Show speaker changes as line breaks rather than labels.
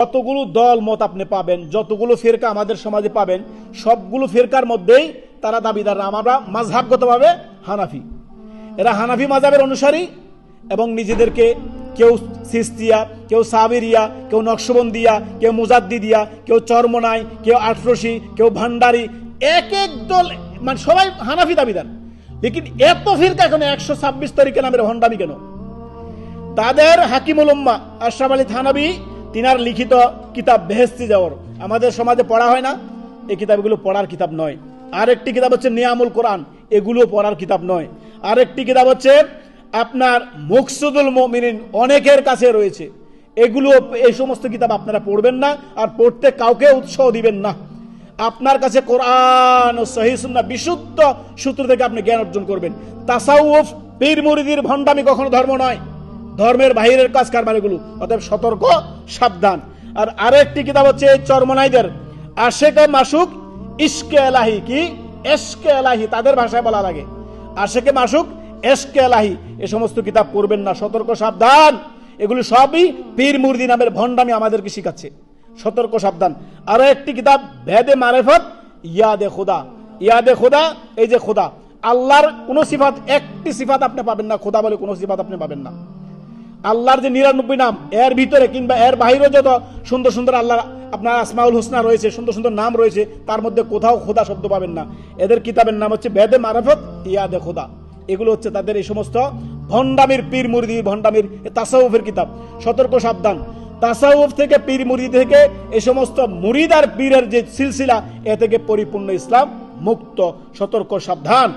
যতগুলো দল মত আপনি পাবেন, যতগুলো ফিরকা আমাদের সমাজে পাবেন, সবগুলো ফিরকার মধ্যেই তারা দাবিদার আমরা মাযহাবগতভাবে হানাফি। এরা হানাফি মাযহাবের অনুসারী এবং নিজেদেরকে কেউ সিস্তিয়া, কেউ সাবিরিয়া, কেউ নকশবন্দিয়া, কেউ মুজাদ্দিদিয়া, কেউ চরমনাই, কেউ আটরশি, কেউ ভান্ডারি, এক এক দল মানে সবাই হানাফি দাবিদার। লেকিন এত ফিরকা কেন? 126 তারিখে নামের ভণ্ডামি কেন? তাদের হাকিমুল উম্মাহ আশরাফ আলী থানভী তিনার লিখিত কিতাব বেহেশতি জাওর আমাদের সমাজে পড়া হয় না। এই কিতাবগুলো পড়ার কিতাব নয়। আরেকটি কিতাব হচ্ছে নিয়ামুল কোরআন, এগুলো পড়ার কিতাব নয়। আরেকটি কিতাব হচ্ছে আপনার মুকসুদুল মুমিনিন, অনেকের কাছে রয়েছে। এগুলো, এই সমস্ত কিতাব আপনারা পড়বেন না, আর পড়তে কাউকে উৎসাহ দিবেন না। আপনার কাছে কোরআন ও সহিহ সুন্নাহ বিশুদ্ধ সূত্র থেকে আপনি জ্ঞান অর্জন করবেন। তাসাউফ, পীর মুরিদির ভণ্ডামি কখনো ধর্ম নয়, ধর্মের বাহিরের কাজ কারবার এগুলো। অতএব সতর্ক, সাবধান। আর আরেকটি কিতাব হচ্ছে চরমনাইদের আশেকে মাসুক ইশকে এলাহি, কি এশকে এলাহি তাদের ভাষায় বলা লাগে, আশেকে মাসুক এশকে এলাহি। এ সমস্ত কিতাব পড়বেন না, সতর্ক সাবধান। এগুলো সবই পীর মুরিদি নামের ভণ্ডামি আমাদেরকে শিখাচ্ছে, সতর্ক সাবধান। আরো একটি কিতাব ভেদে মারেফত ইয়াদে খোদা। ইয়াদে খোদা, এই যে খোদা, আল্লাহর কোন সিফাত, একটি সিফাত আপনি পাবেন না, খোদা বলে কোন সিফাত আপনি পাবেন না। আল্লাহর যে 99 নাম, এর ভিতরে কিংবা এর বাইরে যত সুন্দর সুন্দর আল্লাহ আপনার আসমাউল হুসনা রয়েছে, সুন্দর সুন্দর নাম রয়েছে, তার মধ্যে কোথাও খোদা শব্দ পাবেন না। এদের কিতাবের নাম হচ্ছে বেদে মারাফত ইয়াদে খোদা। এগুলো হচ্ছে তাদের এই সমস্ত ভণ্ডামির, পীর মুরিদি ভণ্ডামির তাসাউফের কিতাব। সতর্ক সাবধান। তাসাউফ থেকে, পীর মুরিদি থেকে, এই সমস্ত মুরিদ আর পীরের যে সিলসিলা, এ থেকে পরিপূর্ণ ইসলাম মুক্ত। সতর্ক সাবধান।